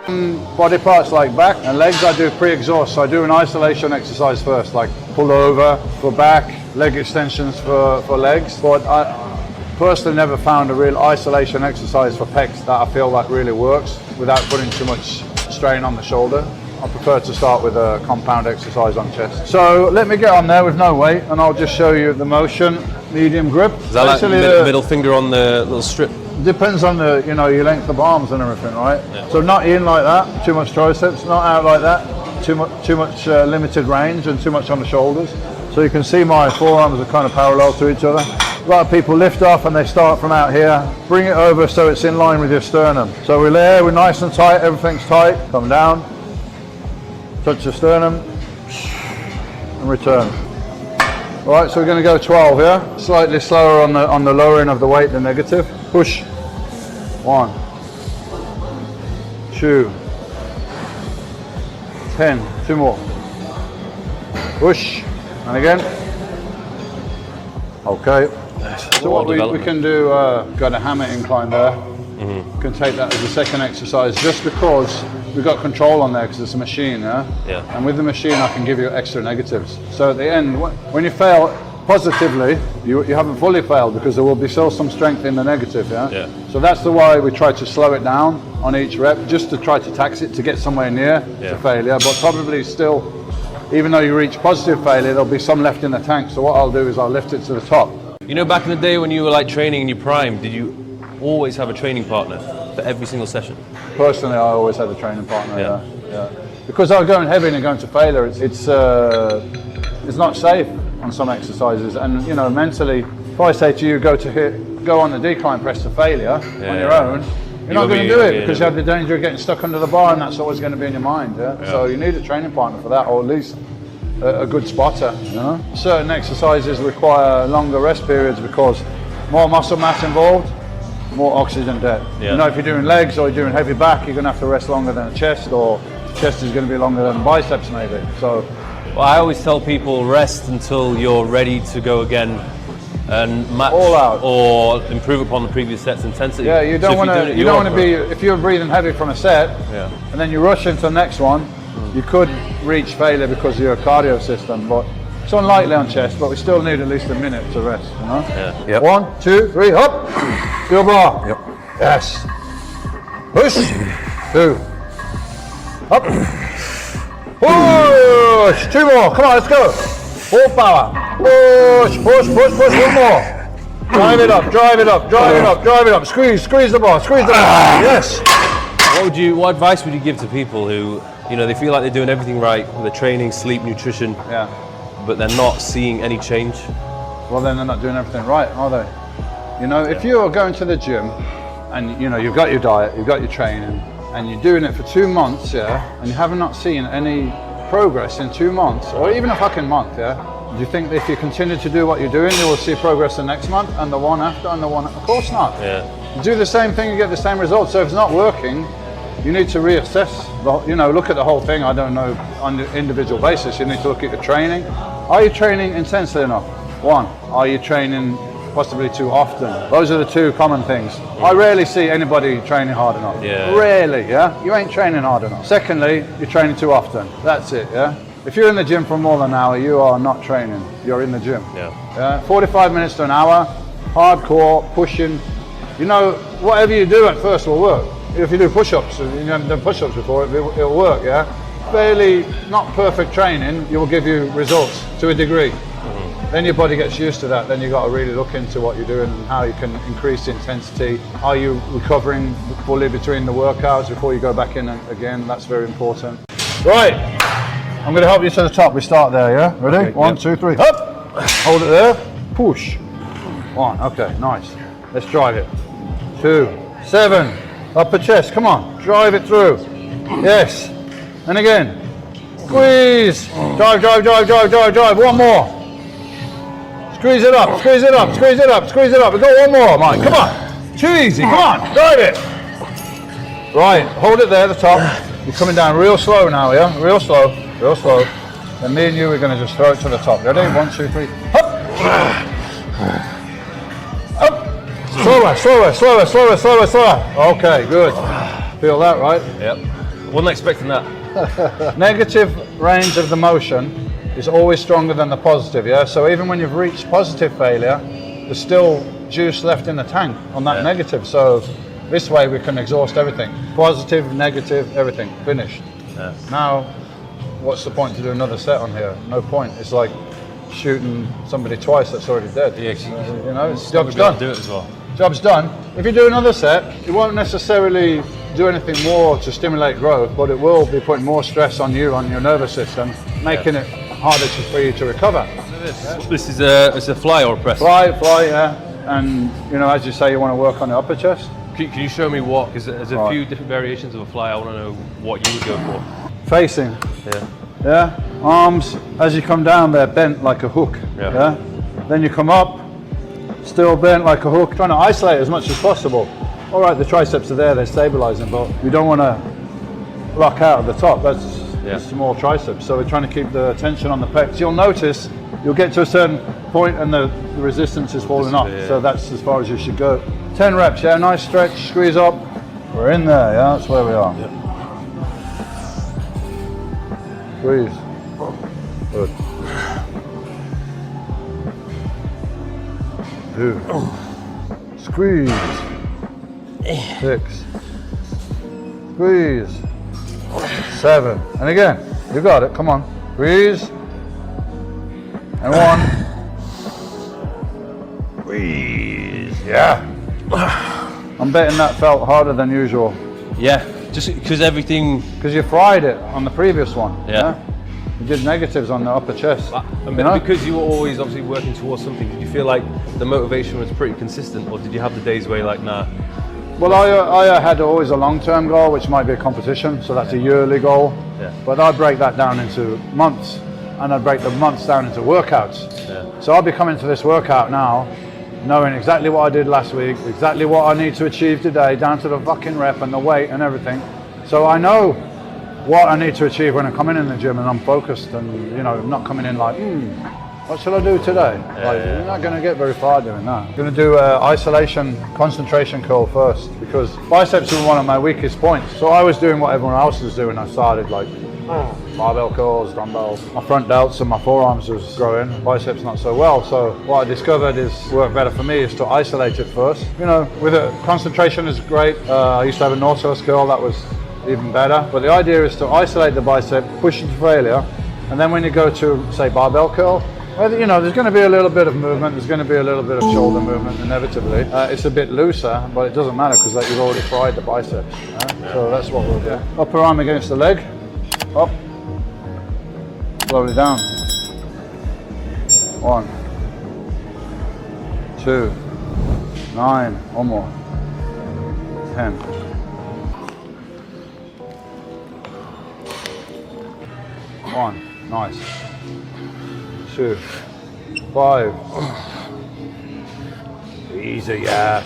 Body parts like back and legs I do pre-exhaust, so I do an isolation exercise first, like pull over for back, leg extensions for legs. But I personally never found a real isolation exercise for pecs that I feel like really works without putting too much strain on the shoulder. I prefer to start with a compound exercise on chest. So let me get on there with no weight and I'll just show you the motion, medium grip. Is that like middle finger on the little strip? Depends on the, you know, your length of arms and everything, right? Yeah. So not in like that, too much triceps, not out like that, too much limited range and too much on the shoulders. So you can see my forearms are kind of parallel to each other. A lot of people lift off and they start from out here, bring it over so it's in line with your sternum. So we're there, we're nice and tight, everything's tight, come down, touch the sternum, and return. All right, so we're going to go 12 here. Slightly slower on the lowering of the weight, the negative. Push. 1, 2, 10. 2 more. Push. And again. Okay. So what we can do, got a hammer incline there. We can take that as a second exercise just because we've got control on there because it's a machine, yeah? And with the machine I can give you extra negatives. So at the end, when you fail positively, you haven't fully failed because there will be still some strength in the negative, yeah? So that's the why we try to slow it down on each rep, just to try to tax it to get somewhere near to failure, but probably still, even though you reach positive failure, there'll be some left in the tank. So what I'll do is I'll lift it to the top. You know, back in the day when you were like training in your prime, did you always have a training partner for every single session? Personally, I always had a training partner, yeah. Because I was going heavy and going to failure, it's not safe on some exercises. And you know, mentally, if I say to you, go on the decline press to failure on your own, you're not going to do it because you have the danger of getting stuck under the bar, and that's always going to be in your mind, So you need a training partner for that, or at least a good spotter, you know. Certain exercises require longer rest periods because more muscle mass involved, more oxygen debt. You know, if you're doing legs or you're doing heavy back, you're going to have to rest longer than a chest, or chest is going to be longer than biceps maybe. So, well, I always tell people rest until you're ready to go again and match all out or improve upon the previous set's intensity. Yeah, you don't want to. You don't want to be, if you're breathing heavy from a set, and then you rush into the next one, you could reach failure because of your cardio system. But it's unlikely on chest, but we still need at least a minute to rest, you know? 1, 2, 3, hop! Feel bar. Yes. Push. 2. Up. Push. 2 more. Come on, let's go. Full power. Push, push, push, push. 1 more. Drive it up, drive it up, drive it up, drive it up. Squeeze, squeeze the bar, squeeze the bar. Yes. What advice would you give to people who, you know, they feel like they're doing everything right with their training, sleep, nutrition, but they're not seeing any change? Well, then they're not doing everything right, are they? You know, if you're going to the gym and, you know, you've got your diet, you've got your training, and you're doing it for 2 months, and you have not seen any progress in 2 months, or even a fucking month, do you think that if you continue to do what you're doing, you will see progress the next month, and the one after, and the one? Of course not. You do the same thing, you get the same results. So if it's not working, you need to reassess, you know, look at the whole thing. I don't know, on an individual basis. You need to look at your training. Are you training intensely enough? 1, are you training possibly too often? Those are the 2 common things. I rarely see anybody training hard enough. Rarely, You ain't training hard enough. Secondly, you're training too often. That's it, If you're in the gym for more than an hour, you are not training. You're in the gym. 45 minutes to an hour, hardcore, pushing. You know, whatever you do at first will work. If you do push-ups, you haven't done push-ups before, it'll work, Fairly not perfect training, it will give you results to a degree. Then your body gets used to that. Then you've got to really look into what you're doing and how you can increase the intensity. Are you recovering fully between the workouts before you go back in again? That's very important. Right, I'm going to help you to the top. We start there, Ready? Okay, 1, 2, 3, up! Hold it there, push. 1, okay, nice. Let's drive it. 2, 7, upper chest, come on, drive it through. Yes, and again. Squeeze, drive, drive, drive, drive, drive, drive. 1 more. Squeeze it up, squeeze it up, squeeze it up, squeeze it up. We've got 1 more, Mike, come on. Too easy, come on, drive it. Right, hold it there at the top. You're coming down real slow now, Real slow, real slow. And me and you, we're going to just throw it to the top. Ready? 1, 2, 3, up. Up. Slower, slower, slower, slower, slower, slower. Okay, good. Feel that, right? Wasn't expecting that. Negative range of the motion is always stronger than the positive, yeah? So even when you've reached positive failure, there's still juice left in the tank on that negative. So this way we can exhaust everything. Positive, negative, everything, finished. Yeah. Now, what's the point to do another set on here? No point. It's like shooting somebody twice that's already dead. Yeah, you know, it's job's done. Do it as well. Job's done. If you do another set, it won't necessarily do anything more to stimulate growth, but it will be putting more stress on you, on your nervous system, making it harder for you to recover. This is a fly or a press? Fly, yeah. And you know, as you say, you want to work on the upper chest. Can you show me what? Because there's a few different variations of a fly. I want to know what you would go for. Facing. Yeah. Arms, as you come down, they're bent like a hook. Yeah. Then you come up, still bent like a hook. Trying to isolate as much as possible. All right, the triceps are there, they're stabilizing, but you don't want to lock out at the top. That's small triceps. So we're trying to keep the tension on the pecs. You'll notice you'll get to a certain point and the resistance is falling off. So that's as far as you should go. 10 reps, yeah, nice stretch, squeeze up. We're in there, yeah, that's where we are. Squeeze. Good. 2. Squeeze. 6. Squeeze. 7. And again, you got it, come on. Squeeze. And 1. Squeeze. Yeah. I'm betting that felt harder than usual. Yeah, just because everything... Because you fried it on the previous one. Yeah. You did negatives on the upper chest. Because you were always obviously working towards something, did you feel like the motivation was pretty consistent, or did you have the days where you're like, nah? Well, I had always a long-term goal, which might be a competition, so that's a yearly goal. Yeah. But I break that down into months, and I break the months down into workouts. Yeah. So I'll be coming to this workout now, knowing exactly what I did last week, exactly what I need to achieve today, down to the fucking rep and the weight and everything. So I know what I need to achieve when I'm coming in the gym, and I'm focused, and you know, not coming in like, what shall I do today? You're not going to get very far doing that. I'm going to do isolation concentration curl first, because biceps are one of my weakest points. So I was doing what everyone else was doing. I started like barbell curls, dumbbells. My front delts and my forearms was growing, biceps not so well. So what I discovered is work better for me is to isolate it first. You know, with it, concentration is great. I used to have a Nautilus curl that was even better. But the idea is to isolate the bicep, push it to failure, and then when you go to, say, barbell curl, well, you know, there's going to be a little bit of movement, there's going to be a little bit of shoulder movement inevitably. It's a bit looser, but it doesn't matter because you've already fried the biceps. So that's what we'll do. Upper arm against the leg, up, slowly down. 1, 2, 9, one more, 10. 1, nice. 2, 5. Easy, yeah.